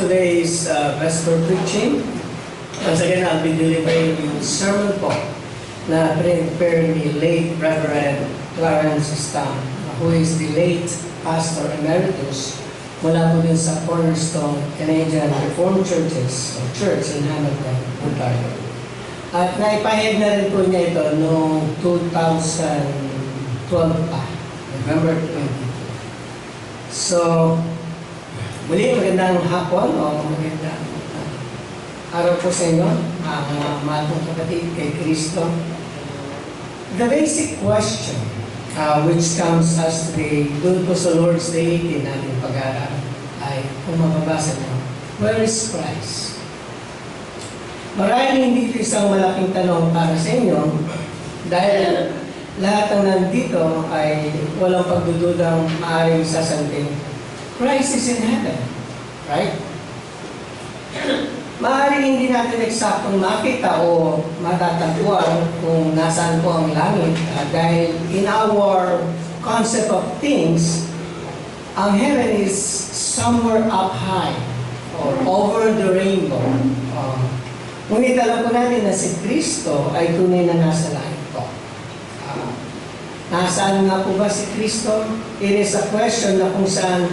today's Vesper preaching. Once again, I'll be delivering yung sermon po na prepare ni late Reverend Clarence Stam, who is the late Pastor Emeritus mula po din sa Cornerstone Canadian Reformed Churches o Church in Hamilton, Ontario. At naipahead na rin po niya ito noong 2012 pa, November 22. So, muli magandang hapon o magandang araw po sa inyo, mga mahal kong kapatid kay Kristo. The basic question which comes as today, doon po sa Lord's Day, din natin pag-aaral, ay kung mababasa nyo, where is Christ? Maraming hindi ito isang malaking tanong para sa inyo dahil lahat ng nandito ay walang pagdududang maaaring sasagutin. Christ is in heaven, right? Maaaring hindi natin eksaktong makita o matatagpuan kung nasaan po ang langit dahil in our concept of things, ang heaven is somewhere up high or over the rainbow. Ngunit alam po natin na si Kristo ay tunay na nasa langit po. Nasaan nga po ba si Kristo? It is a question na kung saan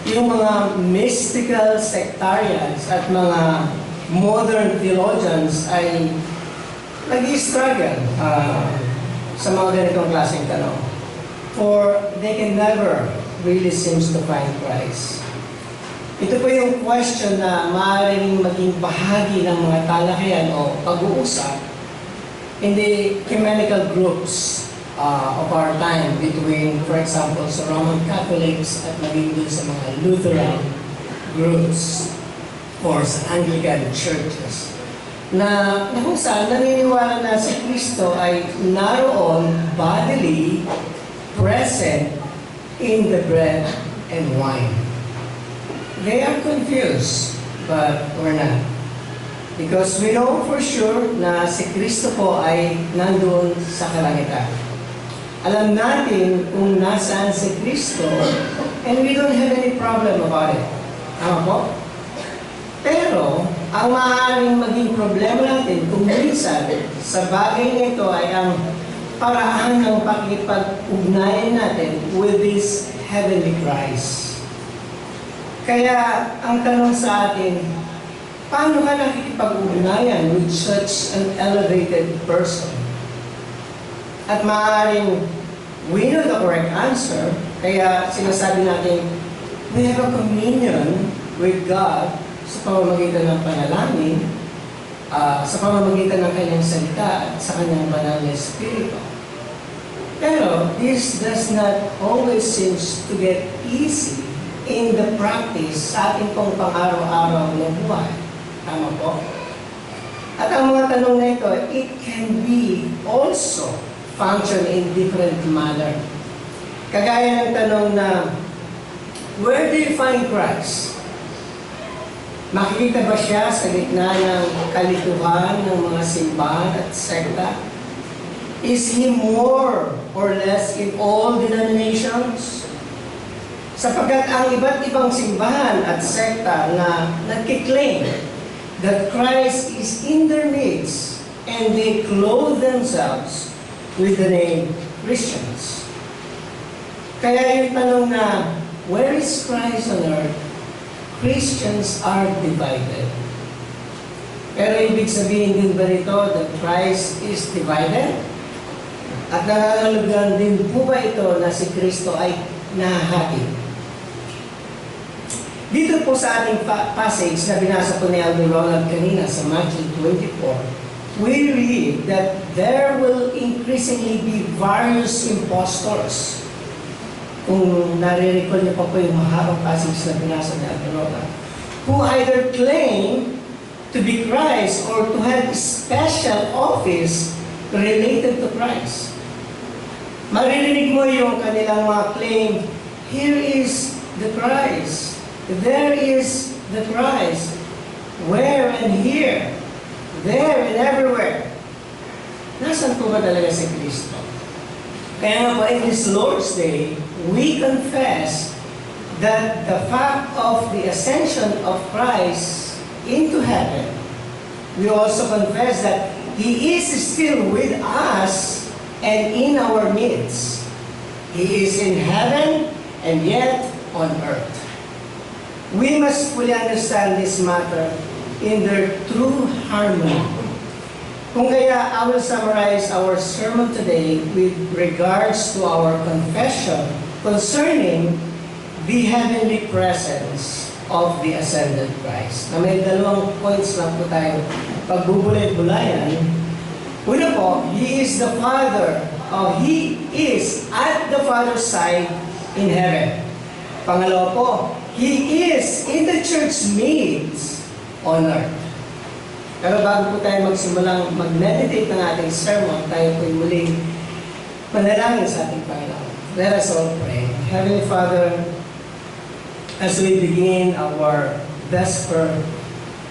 yung mga mystical sectarians at mga modern theologians ay nag-i-struggle sa mga ganitong klaseng tanong. For they can never really seems to find Christ. Ito po yung question na maaaring maging bahagi ng mga talakayan o pag-uusap in the ecumenical groups of our time between, for example, sa Roman Catholics at maging dun sa mga Lutheran groups or sa Anglican churches na kung saan naniniwala na si Kristo ay naroon bodily present in the bread and wine. They are confused, but we're not. Because we know for sure na si Kristo po ay nandoon sa kalangitan. Alam natin kung nasaan si Kristo and we don't have any problem about it. Tama po? Pero, ang maaaring maging problema natin kung minsan sa bagay nito ay ang paraan ng pakipag-ugnayan natin with this heavenly Christ. Kaya, ang tanong sa atin, paano ka nakikipag-ugnayan with such an elevated person? At maaaring we know the correct answer, kaya sinasabi natin, we have a communion with God sa pamamagitan ng panalangin, sa pamamagitan ng kanyang salita at sa kanyang banal na Espiritu. Pero this does not always seems to get easy in the practice sa ating pong pang-araw-araw na buhay. Tama po? At ang mga tanong na ito, it can be also function in different manner. Kagaya ng tanong na, where do you find Christ? Makikita ba siya sa gitna ng kalituhan ng mga simbahan at sekta? Is He more or less in all denominations? Sapagkat ang iba't ibang simbahan at sekta na nagkiklaim that Christ is in their midst and they clothe themselves with the name Christians. Kaya yung tanong na, where is Christ on earth? Christians are divided. Pero ibig sabihin din ba rito that Christ is divided? At nangangahulugan din po ba ito na si Kristo ay nahahati? Dito po sa ating passage na binasa po ni Elder Ronald kanina sa Matthew 24, we read that there will increasingly be various impostors. Kung nare-recall niyo pa po yung mahabang passage na binasa ni Elder Ronald, who either claim to be Christ or to have special office related to Christ. Maririnig mo yung kanilang mga claim, here is the Christ, there is the Christ, where and here, there and everywhere. Nasaan po ba talaga si Kristo? Kaya nga po, in this Lord's Day, we confess that the fact of the ascension of Christ into heaven, we also confess that He is still with us and in our midst. He is in heaven and yet on earth. We must fully understand this matter in their true harmony. Kung kaya, I will summarize our sermon today with regards to our confession concerning the heavenly presence of the ascended Christ. Na may dalawang points lang po tayo pagbubulay-bulayan. Una po, He is the Father, He is at the Father's side in heaven. Pangalawa po, He is in the church meets on earth. Pero bago po tayo magsimulang mag-meditate ng ating sermon, tayo po'y muling manalangin sa ating Panginoon. Let us all pray. Heavenly Father, as we begin our Vesper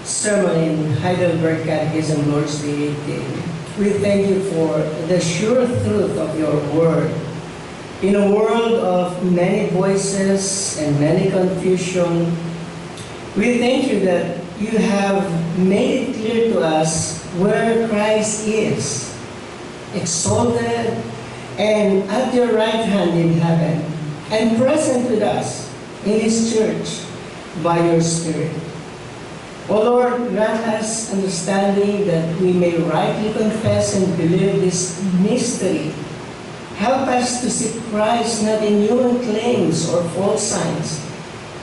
sermon in Heidelberg Catechism, Lord's Day 18, we thank you for the sure truth of your word. In a world of many voices and many confusion, we thank you that you have made it clear to us where Christ is, exalted and at your right hand in heaven, and present with us in His church by your Spirit. O Lord, grant us understanding that we may rightly confess and believe this mystery. Help us to seek Christ not in human claims or false signs,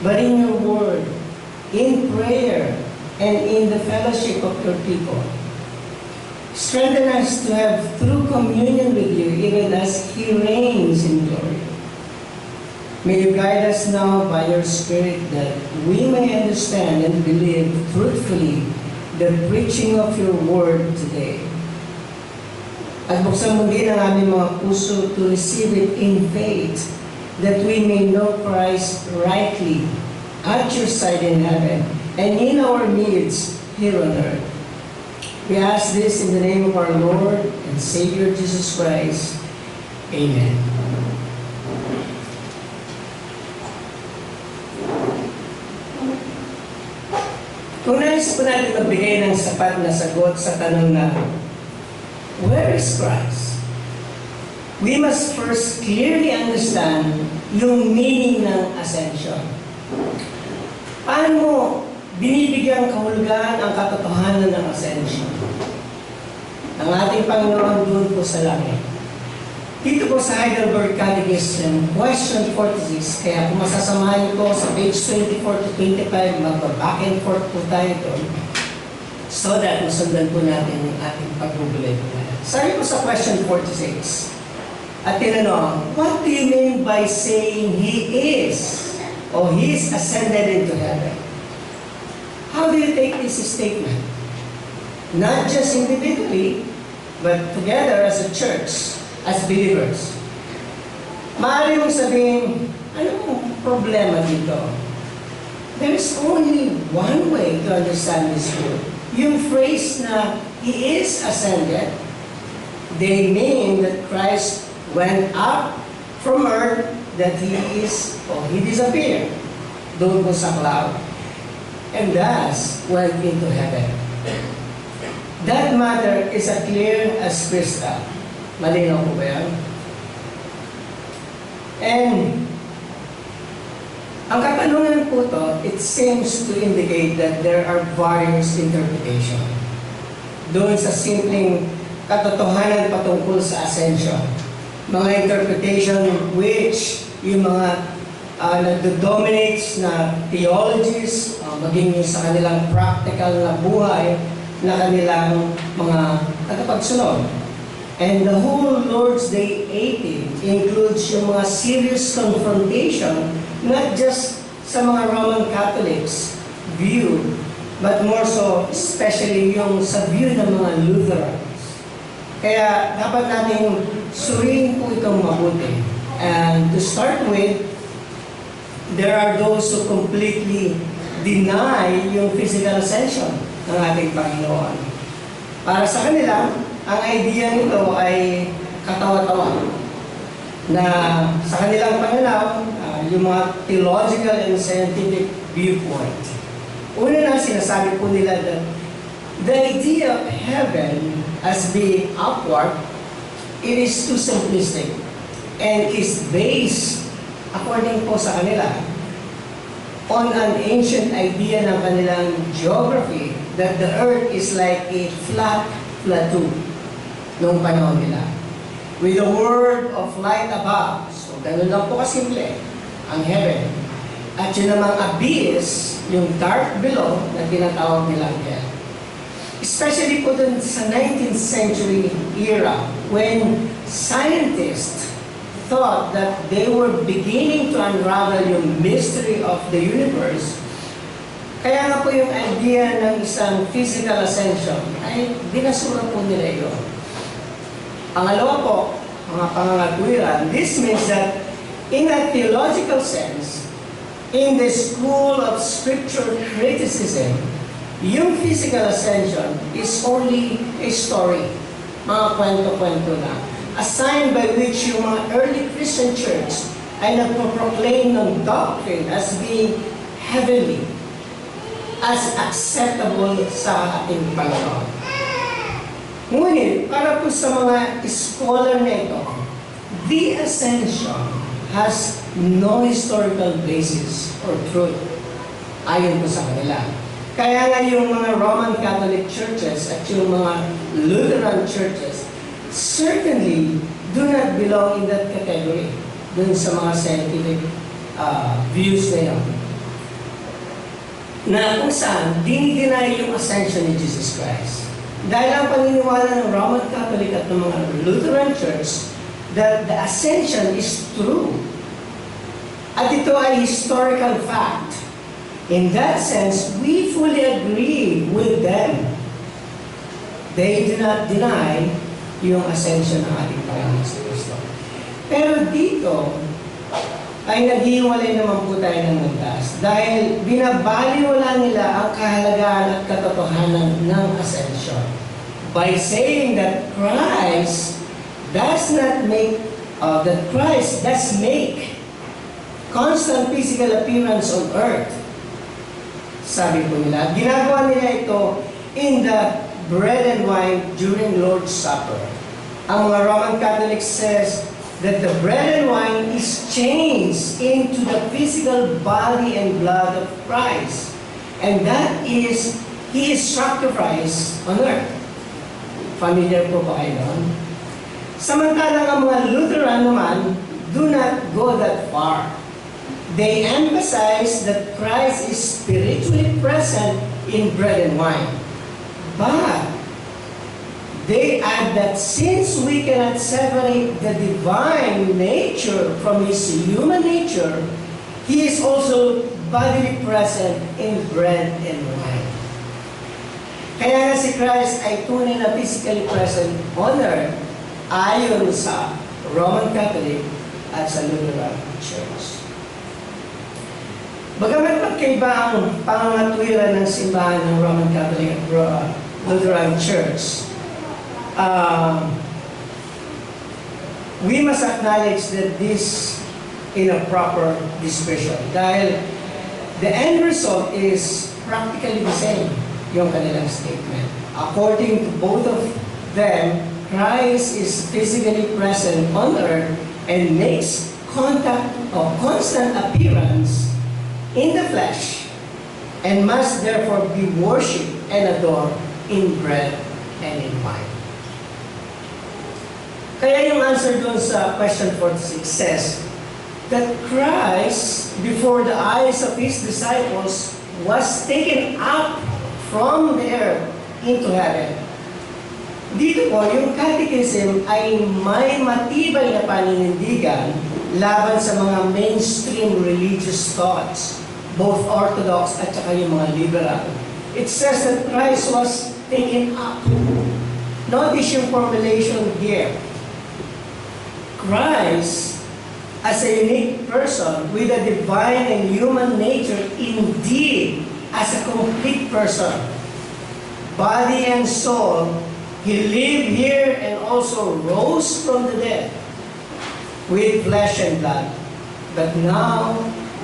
but in your word, in prayer, and in the fellowship of your people. Strengthen us to have true communion with you, even as He reigns in glory. May you guide us now by your Spirit that we may understand and believe truthfully the preaching of your word today. At buksan mo din ang aming mga puso to receive it in faith, that we may know Christ rightly at your side in heaven and in our midst here on earth. We ask this in the name of our Lord and Savior Jesus Christ. Amen. Kung nais po natin magbigay ng sapat na sagot sa tanong na, where is Christ? We must first clearly understand yung meaning ng ascension. Paano mo binibigyang kahulugan ang katotohanan ng ascension? Ang ating Panginoon doon po sa langit. Dito po sa Heidelberg Catechism, question 46, kaya kung masasamahan niyo po sa page 24 to 25, magpa-back and forth po tayo doon so that masundan po natin yung ating pagbubulay. Sabi po sa question 46, at tinanong, what do you mean by saying He is or He is ascended into heaven? How do you take this statement? Not just individually, but together as a church, as believers. Maaari mong sabihin, anong problema dito? There is only one way to understand this word. Yung phrase na He is ascended, they mean that Christ went up from earth, that He is, or He disappeared doon po sa cloud, and thus went into heaven. That matter is as clear as crystal. Malinaw po ba yan? And ang katanungan po to, it seems to indicate that there are various interpretations doon sa simpleng katotohanan patungkol sa ascension. Mga interpretation which yung mga nagdo-dominates na theologies, maging yung sa kanilang practical na buhay na kanilang mga tagapagsunod. And the whole Lord's Day 18 includes yung mga serious confrontation, not just sa mga Roman Catholics view, but more so, especially yung sa view ng mga Lutherans. Kaya dapat natin suriin po itong mabuti. And to start with, there are those who completely deny yung physical ascension ng ating Panginoon. Para sa kanila, ang idea nito ay katawa-tawa. Na sa kanilang pananaw, yung mga theological and scientific viewpoint. Una na sinasabi po nila that the idea of heaven as being upward, it is too simplistic and is based, according po sa kanila, on an ancient idea ng kanilang geography that the earth is like a flat plateau noong panahon nila. With a world of light above. So, ganun lang po kasimple ang heaven. At yun namang abyss, yung dark below na tinatawag nilang hell. Especially po dun sa 19th century era when scientists thought that they were beginning to unravel yung mystery of the universe. Kaya nga po yung idea ng isang physical ascension ay binasura po nila yun. Pangalawa po, mga pangangatwiran, this means that in a theological sense, in the school of scripture criticism, yung physical ascension is only a story, mga kwento-kwento na. A sign by which yung mga early Christian church ay nagpo-proclaim ng doctrine as being heavenly, as acceptable sa ating Panginoon. Ngunit, para po sa mga scholar na ito, the ascension has no historical basis or truth ayon po sa kanila. Kaya nga yung mga Roman Catholic churches at yung mga Lutheran churches certainly do not belong in that category dun sa mga scientific views na yun. Na kung saan, dinideny yung ascension ni Jesus Christ. Dahil ang paniniwala ng Roman Catholic at ng mga Lutheran Church that the ascension is true. At ito ay historical fact. In that sense, we fully agree with them. They do not deny yung ascension ng ating Panginoon sa Kristo. Pero dito, ay naghiwalay naman po tayo ng landas dahil binabaliwala nila ang kahalagaan at katotohanan ng ascension by saying that Christ does make constant physical appearance on earth. Sabi po nila, ginagawa nila ito in the bread and wine during Lord's Supper. Ang mga Roman Catholic says that the bread and wine is changed into the physical body and blood of Christ. And that is, He is sacrificed on earth. Familiar po ba kayo doon? Samantalang ang mga Lutheran naman do not go that far. They emphasize that Christ is spiritually present in bread and wine. But they add that since we cannot separate the divine nature from His human nature, He is also bodily present in bread and wine. Kaya si Christ ay tunay na physically present on earth ayon sa Roman Catholic at sa Lutheran Church. Bagamat magkaiba ang pangangatwiran ng simbahan ng Roman Catholic at Lutheran Church, we must acknowledge that this in a proper dispersion. Dahil the end result is practically the same, yung kanilang statement. According to both of them, Christ is physically present on earth and makes contact or constant appearance in the flesh and must therefore be worshipped and adored in bread and in wine. Kaya yung answer doon sa question 46 says that Christ, before the eyes of His disciples, was taken up from the earth into heaven. Dito po, yung catechism ay may matibay na paninindigan laban sa mga mainstream religious thoughts, both Orthodox at saka yung mga liberal. It says that Christ was taken up. Notice yung formulation here. Christ, as a unique person with a divine and human nature, indeed, as a complete person, body and soul, He lived here and also rose from the dead with flesh and blood. but now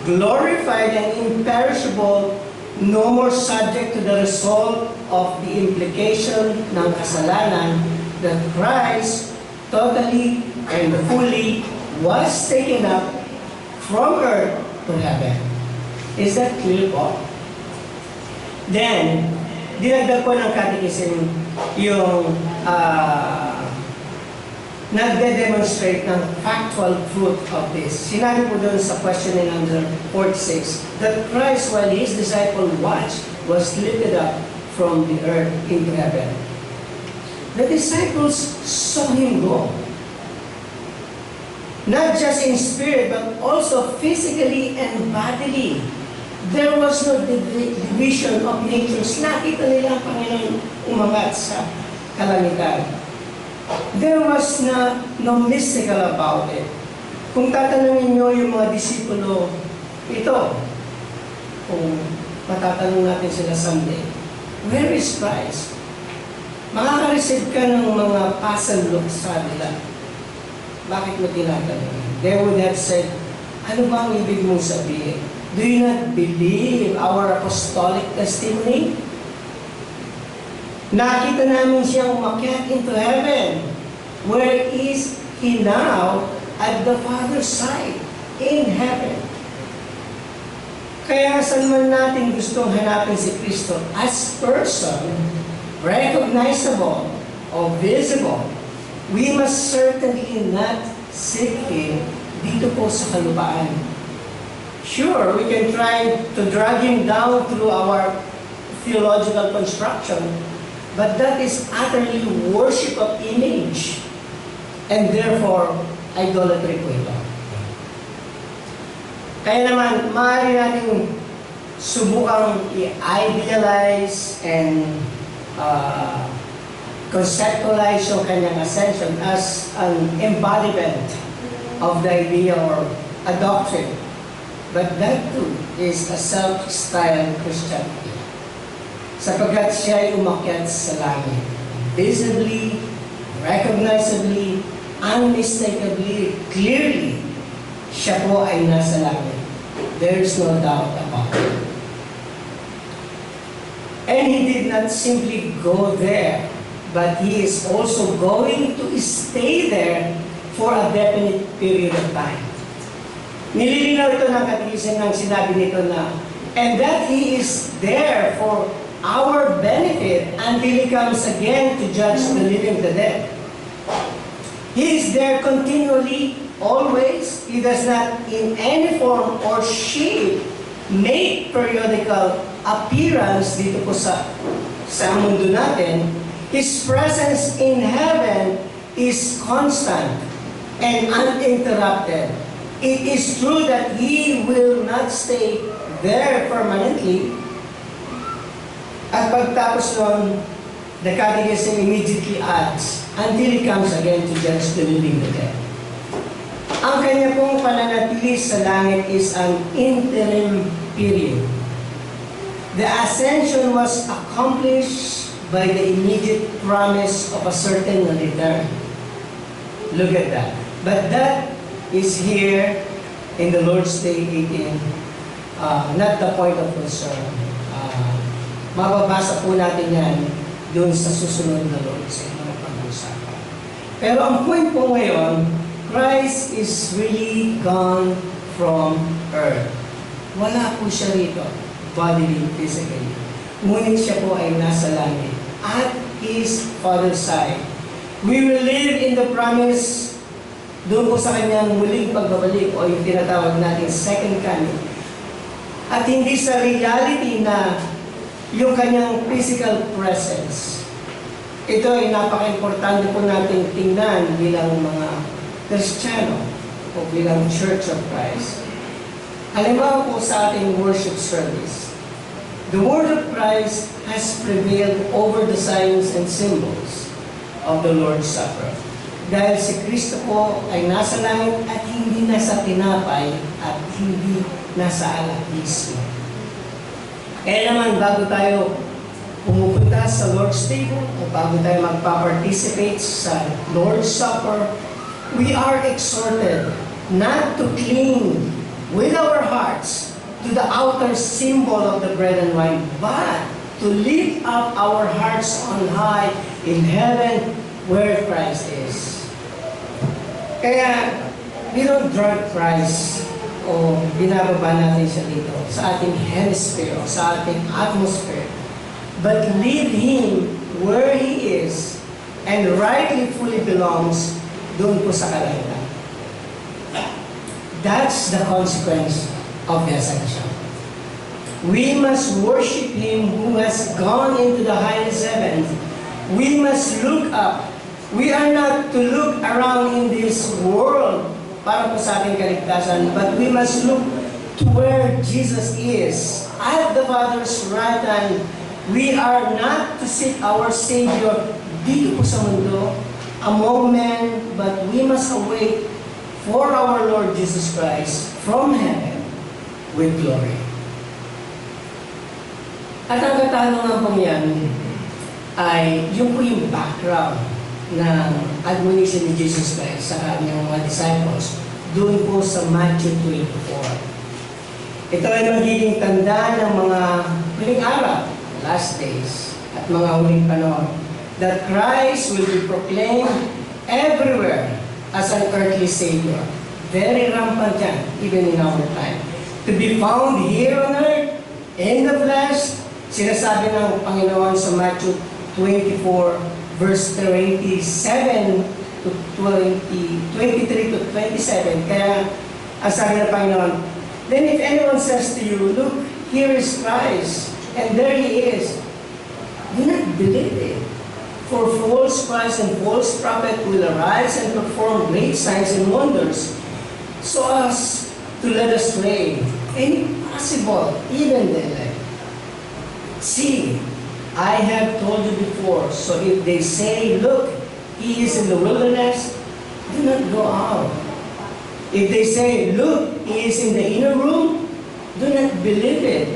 glorified and imperishable, no more subject to the result of the implication ng kasalanan, that Christ totally and fully was taken up from earth to heaven. Is that clear po? Then, dinagdag po ng catechism yung nagde-demonstrate ng factual truth of this. Sinabi po doon sa question and answer 46 that Christ, while His disciple watched, was lifted up from the earth into heaven. The disciples saw Him go. Not just in spirit, but also physically and bodily. There was no division of natures. Nakita nila ang Panginoon umangat sa kalangitan. There was no mystical about it. Kung tatanungin nyo yung mga disipulo, ito, kung matatanong natin sila someday, where is Christ? Makaka-receive ka ng mga puzzle looks sa nila. Bakit mo tinatanong? They would have said, ano ba ang ibig mong sabihin? Do you not believe our apostolic testimony? Nakita namin siyang umakyat into heaven. Where is He now? At the Father's side, in heaven. Kaya saan man natin gustong hanapin si Kristo as person, recognizable or visible, we must certainly not seek Him dito po sa kalupaan. Sure, we can try to drag Him down through our theological construction, but that is utterly worship of image, and therefore, idolatry po ito. Kaya naman, maaari natin subukang i-idealize and conceptualize yung kanyang ascension as an embodiment of the idea or a doctrine. But that too is a self-styled Christianity. Sapagkat siya ay umakyat sa langit. Visibly, recognizably, unmistakably, clearly, siya po ay nasa langit. There is no doubt about it. And He did not simply go there, but He is also going to stay there for a definite period of time. Nililinaw ito ng catechism ng sinabi nito na, and that He is there for our benefit until He comes again to judge the living and the dead. He is there continually, always. He does not in any form or shape make periodical appearance dito po sa mundo natin. His presence in heaven is constant and uninterrupted. It is true that He will not stay there permanently. At pagtapos nun, the catechism immediately adds, until He comes again to judge the living and the dead. Ang kanya pong pananatili sa langit is an interim period. The ascension was accomplished by the immediate promise of a certain return. Look at that. But that is here in the Lord's Day 18, not the point of concern. Mababasa po natin yan doon sa susunod na Lord's Day na pag-usapan. Pero ang point po ngayon, Christ is really gone from earth. Wala po siya rito, bodily, physically. Ngunit siya po ay nasa langit at His Father's side. We will live in the promise doon po sa kanyang muling pagbabalik o yung tinatawag natin second coming. At hindi sa reality na yung kanyang physical presence. Ito ay napaka-importante po natin tingnan bilang mga Kristiyano o bilang Church of Christ. Halimbawa po sa ating worship service, the Word of Christ has prevailed over the signs and symbols of the Lord's Supper. Dahil si Kristo po ay nasa langit at hindi nasa tinapay at hindi nasa alak mismo. Kaya naman, bago tayo pumupunta sa Lord's table o bago tayo magpa-participate sa Lord's Supper, we are exhorted not to cling with our hearts to the outer symbol of the bread and wine, but to lift up our hearts on high in heaven where Christ is. Kaya, we don't drag Christ o binababa natin siya dito sa ating hemisphere o sa ating atmosphere, but leave Him where He is and rightly fully belongs doon po sa kalangitan. That's the consequence of the ascension. We must worship Him who has gone into the highest heavens. We must look up. We are not to look around in this world para po sa ating kaligtasan, but we must look to where Jesus is. At the Father's right hand, we are not to seek our Savior dito po sa mundo, among men, but we must await for our Lord Jesus Christ from heaven with glory. At ang katanungan po yan ay yung po yung background ng admonition ni Jesus Christ sa kanyang mga disciples doon po sa Matthew 24. Ito ay magiging tanda ng mga huling araw, last days, at mga huling panahon, that Christ will be proclaimed everywhere as an earthly Savior. Very rampant yan, even in our time. To be found here on earth, in the flesh, sinasabi ng Panginoon sa Matthew 24, verse 27 to 23 to 27. Kaya, ang sabi ng Panginoon, then if anyone says to you, look, here is Christ, and there He is, do not believe it. For false Christ and false prophet will arise and perform great signs and wonders, so as to lead astray any possible, even the elect. See, I have told you before, so if they say, look, He is in the wilderness, do not go out. If they say, look, He is in the inner room, do not believe it.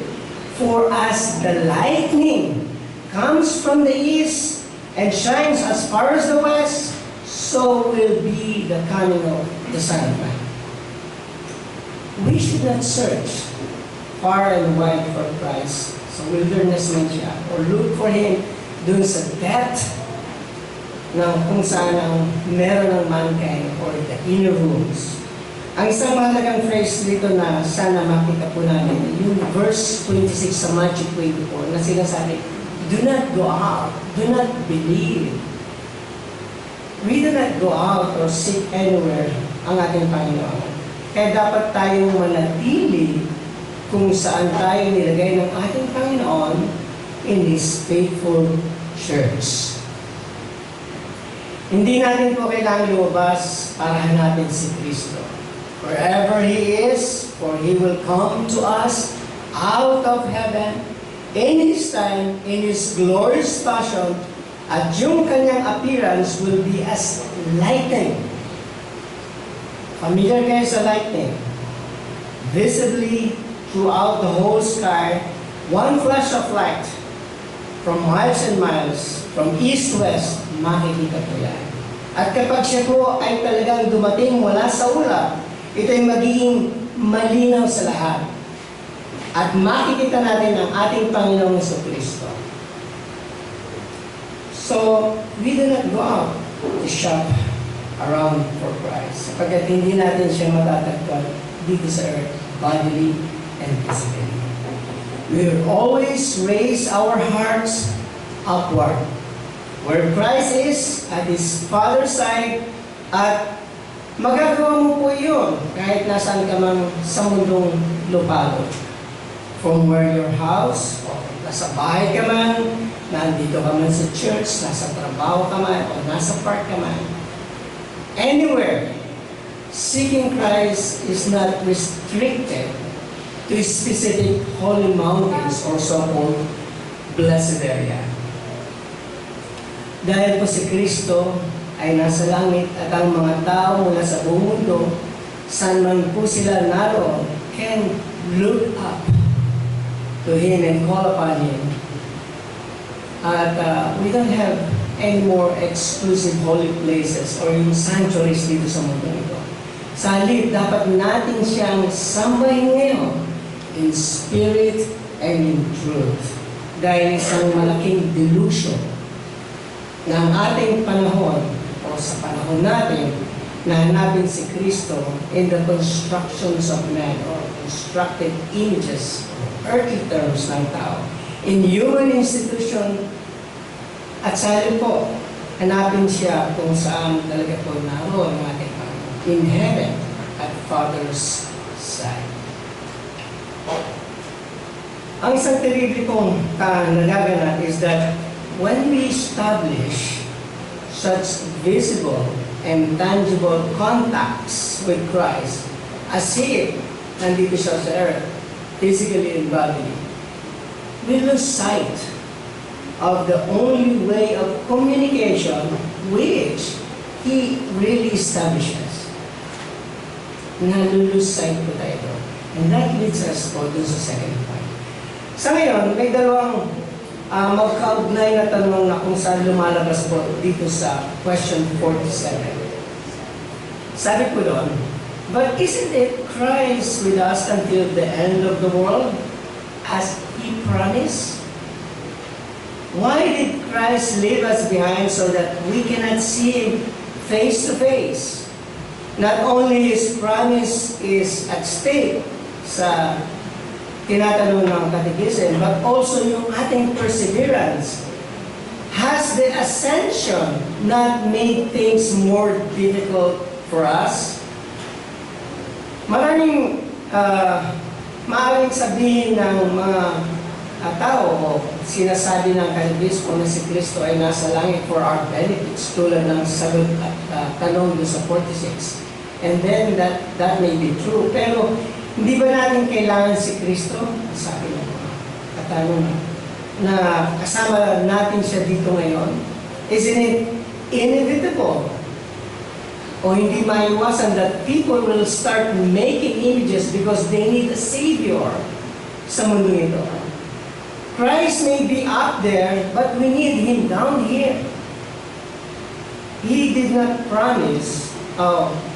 For as the lightning comes from the east and shines as far as the west, so will be the coming of the Son of Man. We should not search far and wide for Christ sa wilderness man siya, or look for Him dun sa depth ng kung saan ang meron ng mankind or the inner rooms. Ang isang mahalagang phrase dito na sana makita po natin, yung verse 26 sa Matthew 24 na sinasabi, do not go out, do not believe. We do not go out or seek anywhere ang ating Panginoon. Kaya dapat tayong manatili kung saan tayo nilagay ng ating Panginoon in His faithful church. Hindi natin po kailangan lumabas para hanapin si Kristo. Wherever He is, for He will come to us out of heaven in His time, in His glorious passion, at yung Kanyang appearance will be as lightning. Familiar kayo sa lightning? Visibly throughout the whole sky, one flash of light from miles and miles, from east to west, makikita po yan. At kapag siya po ay talagang dumating mula sa ulap, ito ay magiging malinaw sa lahat. At makikita natin ang ating Panginoong Jesucristo. So, we do not go out to shop around for Christ, sapagkat hindi natin siya matatagpuan dito sa earth, bodily and physically. We will always raise our hearts upward, where Christ is at His Father's side, at magagawa mo po yun kahit nasaan ka man sa mundong lupalot. From where your house, o nasa bahay ka man, nandito ka man sa church, nasa trabaho ka man, o nasa park ka man, anywhere, seeking Christ is not restricted to specific holy mountains or so-called blessed area. Dahil po si Kristo ay nasa langit at ang mga tao mula sa buong mundo, saan man po sila naroon, can look up to Him and call upon Him. At we don't have any more exclusive holy places or yung sanctuaries dito sa mundo ito. Sa halip, dapat natin siyang sambahin ngayon in spirit and in truth. Dahil isang malaking delusion na ang ating panahon o sa panahon natin na hanapin si Kristo in the constructions of man or constructed images, earthly terms ng tao, in human institution at sa halip po, hanapin siya kung saan talaga po naroon ang ating Panginoon, in heaven at Father's side. Ang isang terrible pong nagaganap is that when we establish such visible and tangible contacts with Christ, as if nandito siya sa earth, physically and bodily, we lose sight of the only way of communication which He really establishes. Nalulose sight po tayo. And that leads us po dun sa second point. Sa ngayon, may dalawang magkaugnay na tanong na kung saan lumalabas po dito sa question 47. Sabi po doon, but isn't it Christ with us until the end of the world, as He promised? Why did Christ leave us behind so that we cannot see Him face to face? Not only His promise is at stake sa tinatanong ng Catechism, but also yung ating perseverance. Has the ascension not made things more difficult for us? Maraming maaaring sabihin ng mga tao o sinasabi ng Catechism na si Kristo ay nasa langit for our benefits, tulad ng sagot at tanong doon sa 46. And then that may be true. Pero hindi ba natin kailangan si Kristo? Sabi ng katanungan na kasama natin siya dito ngayon. Isn't it inevitable o hindi maiwasan that people will start making images because they need a Savior sa mundo ito? Christ may be up there, but we need Him down here. He did not promise,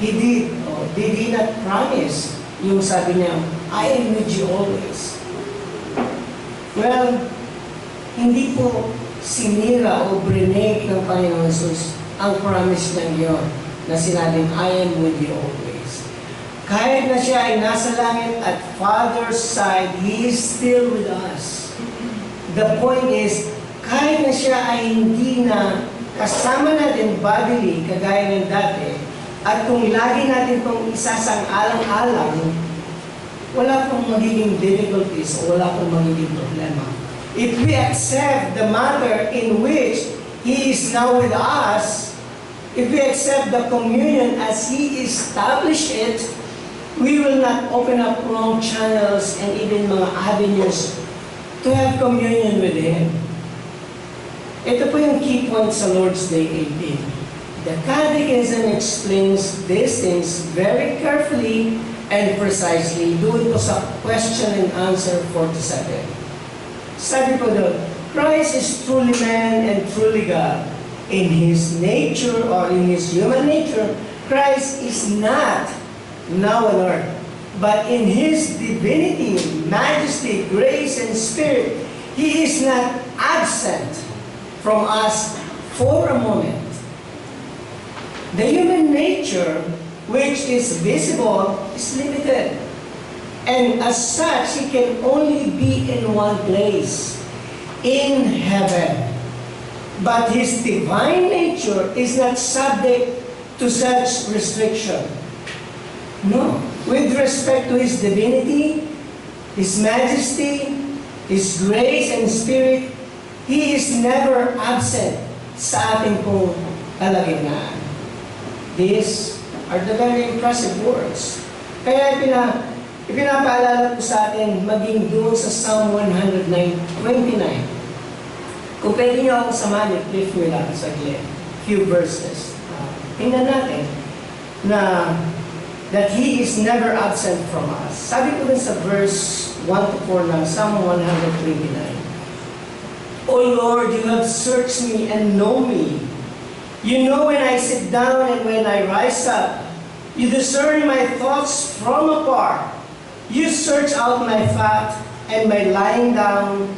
did He not promise yung sabi niya, I am with you always. Well, hindi po sinira o brinake ng Panginoon Jesus ang promise ng Diyos na sinabing, I am with you always. Kahit na siya ay nasa langit at Father's side, He is still with us. The point is, kahit na siya ay hindi na kasama natin bodily, kagaya ng dati, at kung lagi natin itong isasang-alang-alang, wala pong magiging difficulties o wala pong magiging problema. If we accept the matter in which He is now with us, if we accept the communion as He established it, we will not open up wrong channels and even mga avenues to have communion with Him. Ito po yung key point sa Lord's Day 18. The Catechism explains these things very carefully and precisely. Doon po sa question and answer 47. Sabi po doon, Christ is truly man and truly God. In His nature or in His human nature, Christ is not now on earth. But in His divinity, majesty, grace, and spirit, He is not absent from us for a moment. The human nature, which is visible, is limited. And as such, He can only be in one place, in heaven. But His divine nature is not subject to such restriction. No. With respect to His divinity, His majesty, His grace and spirit, He is never absent sa ating pong kalagitnaan. These are the very impressive words. Kaya ipinapaalala po sa atin maging doon sa Psalm 129. Kung pwede niyo akong samahan, flip me lang sa few verses. Tingnan natin na that He is never absent from us. Sabi ko din sa verse 1-4 ng Psalm 129. O Lord, You have searched me and know me. You know when I sit down and when I rise up. You discern my thoughts from afar. You search out my thought and my lying down,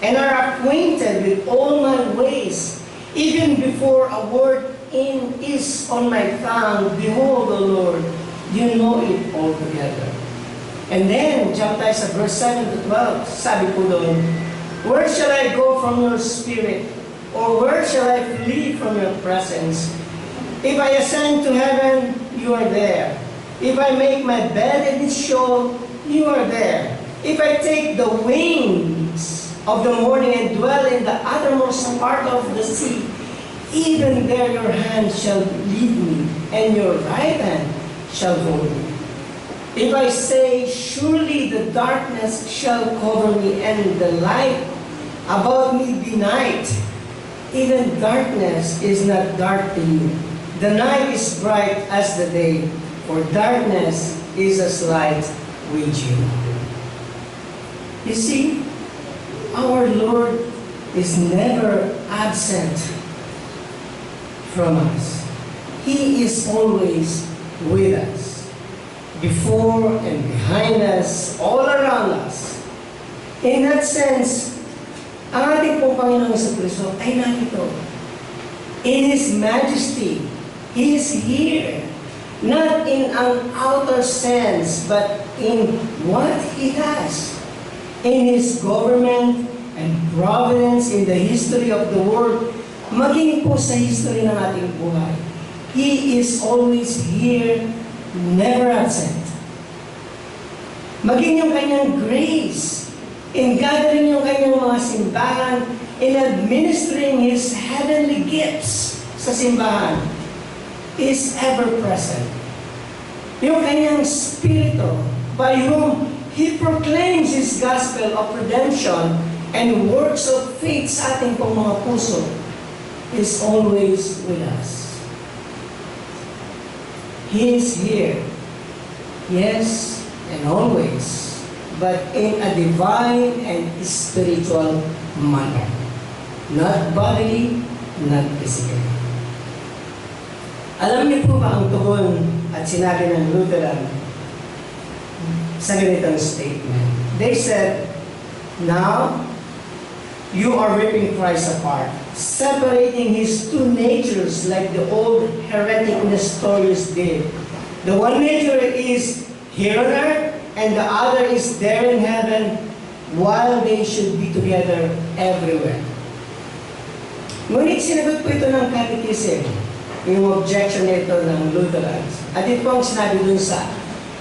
and are acquainted with all my ways. Even before a word is on my tongue, behold, O Lord, you know it altogether. And then, jump tayo sa verse 7 to 12. Sabi po doon, where shall I go from your spirit? Or where shall I flee from your presence? If I ascend to heaven, you are there. If I make my bed in its Sheol, you are there. If I take the wings of the morning and dwell in the uttermost part of the sea, even there your hand shall lead me, and your right hand shall hold me. If I say, surely the darkness shall cover me, and the light about me be night, even darkness is not dark to you. The night is bright as the day, for darkness is as light with you. You see, our Lord is never absent from us. He is always with us, before and behind us, all around us. In that sense, ang ating pong Panginoong Jesucristo ay narito. In His majesty, He is here. Not in an outer sense, but in what He has. In His government and providence in the history of the world, maging po sa history ng ating buhay. He is always here, never absent. Maging yung kanyang grace in gathering yung kanyang mga simbahan, in administering His heavenly gifts sa simbahan, is ever present. Yung kanyang Spirito, by whom He proclaims His gospel of redemption and works of faith sa ating pong mga puso, is always with us. He is here, yes, and always, but in a divine and spiritual manner. Not bodily, not physically. Alam niyo po ba ang tugon at sinabi ng Lutheran sa ganitong statement? They said, now, you are ripping Christ apart, separating His two natures like the old heretic Nestorius did. The one nature is here on earth, and the other is there in heaven, while they should be together everywhere. Ngunit sinagot po ito ng Catechism, yung objection nito ng Lutherans. At ito po ang sinabi dun sa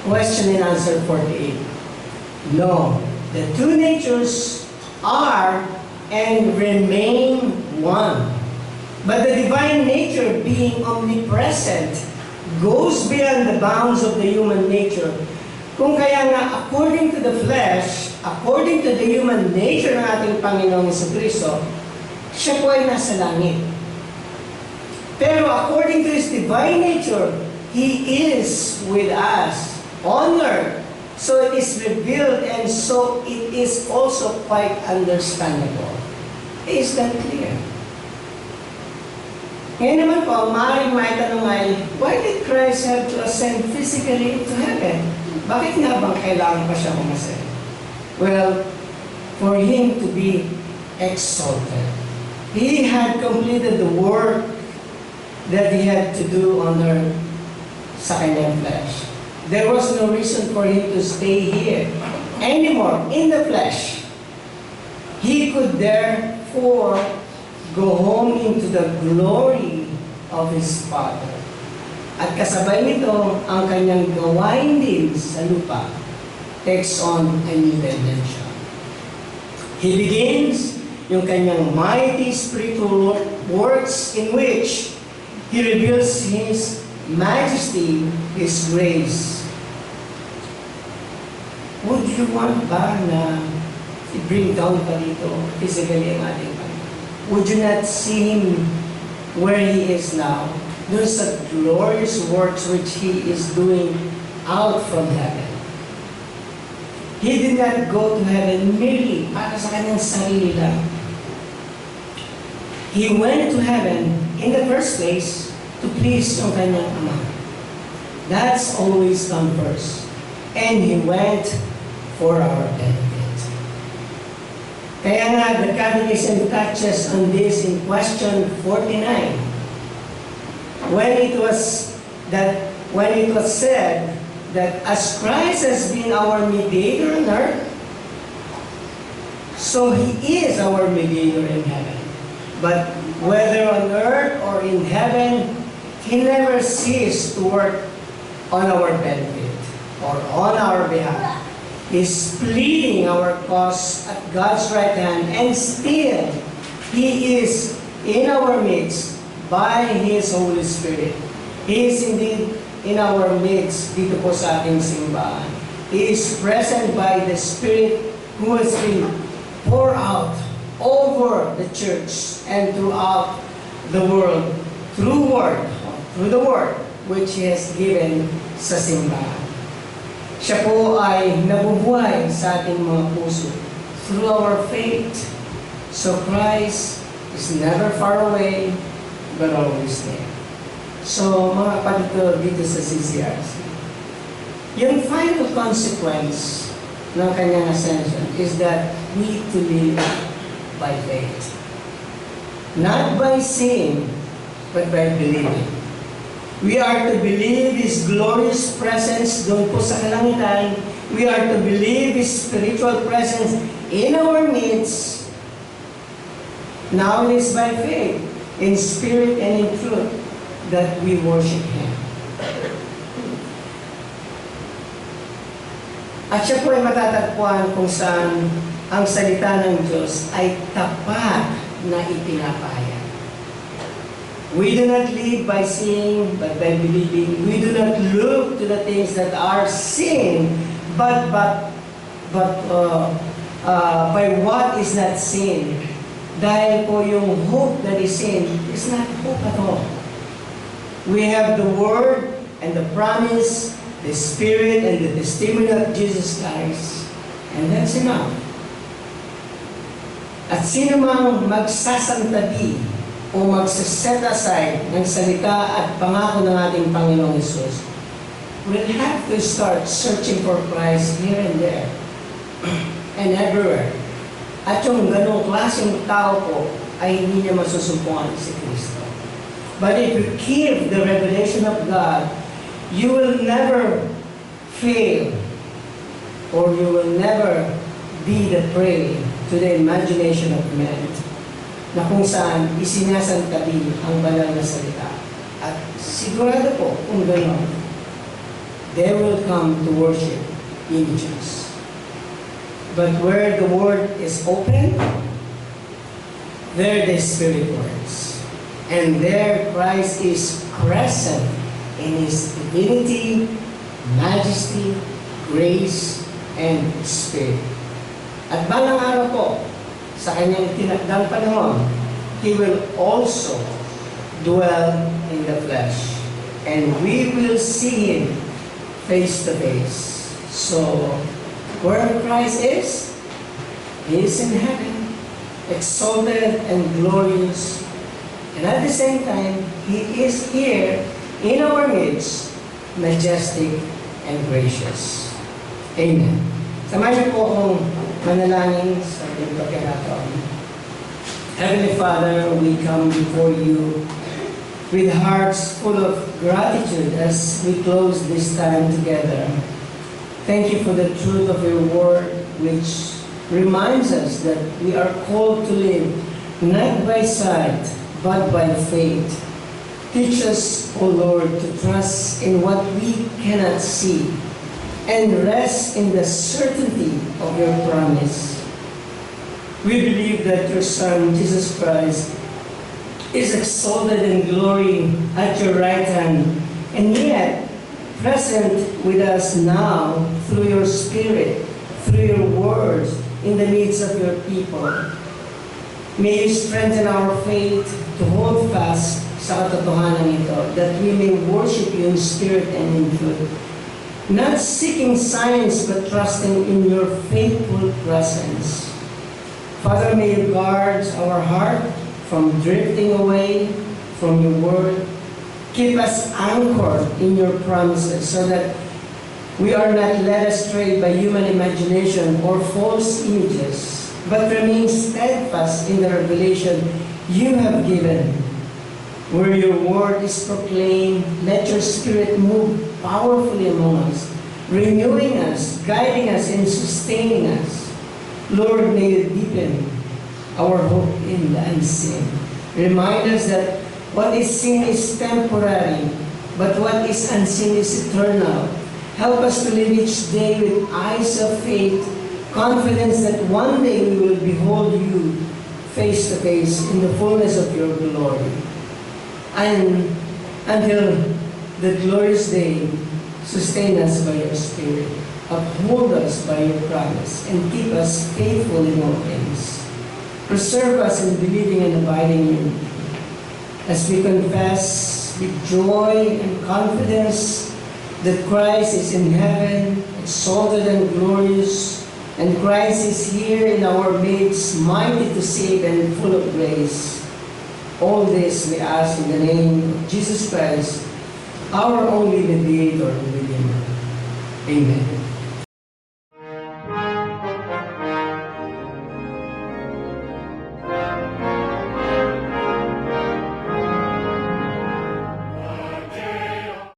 question and answer 48. No, the two natures are and remain one. But the divine nature, being omnipresent, goes beyond the bounds of the human nature. Kung kaya nga, according to the flesh, according to the human nature ng ating Panginoong Jesucristo, siya po ay nasa langit. Pero according to His divine nature, He is with us on earth. So it is revealed, and so it is also quite understandable. Is that clear? Ngayon naman po, maaaring maitanong ay, why did Christ have to ascend physically to heaven? Bakit nga bang kailangan pa siya umascend? Well, for Him to be exalted. He had completed the work that He had to do on earth sa kanyang flesh. There was no reason for Him to stay here anymore in the flesh. He could therefore go home into the glory of His Father. At kasabay nito, ang kanyang gawain din sa lupa takes on a new dimension. He begins yung kanyang mighty spiritual works in which He reveals His majesty, His grace. Would you want ba na i-bring down pa dito physically ang ating Panginoon? Would you not see Him where He is now? Doon sa glorious works which He is doing out from heaven. He did not go to heaven merely para sa kanyang sarili lang. He went to heaven in the first place to please yung kanyang Ama. That's always come first. And He went for our benefit. Kaya nga, the Catechism touches on this in question 49. When it was said that as Christ has been our mediator on earth, so He is our mediator in heaven. But whether on earth or in heaven, He never ceased to work on our benefit or on our behalf. He's pleading our cause at God's right hand, and still He is in our midst by His Holy Spirit. He is indeed in our midst dito po sa ating simbahan. He is present by the Spirit who has been poured out over the church and throughout the world through the Word which He has given sa simbahan. Siya po ay nabubuhay sa ating mga puso through our faith. So Christ is never far away, but always there. So mga kapatid dito sa CCRC, yung final consequence ng kanyang ascension is that we need to live by faith. Not by seeing, but by believing. We are to believe His glorious presence doon po sa kalangitan. We are to believe His spiritual presence in our midst. Now it is by faith, in spirit and in truth, that we worship Him. At siya po ay matatagpuan kung saan ang salita ng Diyos ay tapat na ipinapahayag. We do not live by seeing, but by believing. We do not look to the things that are seen, but by what is not seen. Dahil po yung hope that is seen is not hope at all. We have the Word and the promise, the Spirit and the testimony of Jesus Christ. And that's enough. At sino mang magsasantabi o magsaset aside ng salita at pangako ng ating Panginoong Hesus, we'll have to start searching for Christ here and there and everywhere. At yung ganong klaseng tao po ay hindi niya masusumpungan si Kristo. But if you keep the revelation of God, you will never fail, or you will never be the prey to the imagination of men, na kung saan isinasantabi ang banal na salita. At sigurado po kung gano'n, they will come to worship images. But where the Word is open, there the Spirit works. And there Christ is present in His divinity, majesty, grace, and Spirit. At balang araw po, sa kanyang tinakdang panahon, He will also dwell in the flesh. And we will see Him face to face. So, where Christ is, He is in heaven, exalted and glorious. And at the same time, He is here in our midst, majestic and gracious. Amen. Samahan niyo po akong manalangin sa ating pagkakataon. Heavenly Father, we come before You with hearts full of gratitude as we close this time together. Thank You for the truth of Your Word, which reminds us that we are called to live not by sight, but by faith. Teach us, O Lord, to trust in what we cannot see and rest in the certainty of Your promise. We believe that Your Son, Jesus Christ, is exalted in glory at Your right hand, and yet present with us now through Your Spirit, through Your words, in the midst of Your people. May You strengthen our faith to hold fast sa katotohanan ito, that we may worship You in spirit and in truth. Not seeking signs, but trusting in Your faithful presence. Father, may You guard our heart from drifting away from Your Word. Keep us anchored in your promises so that we are not led astray by human imagination or false images, but remain steadfast in the revelation you have given. Where your word is proclaimed, let your Spirit move powerfully among us, renewing us, guiding us, and sustaining us. Lord, may you deepen our hope in the unseen. Remind us that what is seen is temporary, but what is unseen is eternal. Help us to live each day with eyes of faith, confidence that one day we will behold you face to face in the fullness of your glory. And until the glorious day, sustain us by your Spirit, uphold us by your promise, and keep us faithful in all things. Preserve us in believing and abiding in you. As we confess with joy and confidence that Christ is in heaven, exalted and glorious, and Christ is here in our midst, mighty to save and full of grace. All this we ask in the name of Jesus Christ, our only mediator and Redeemer. Amen.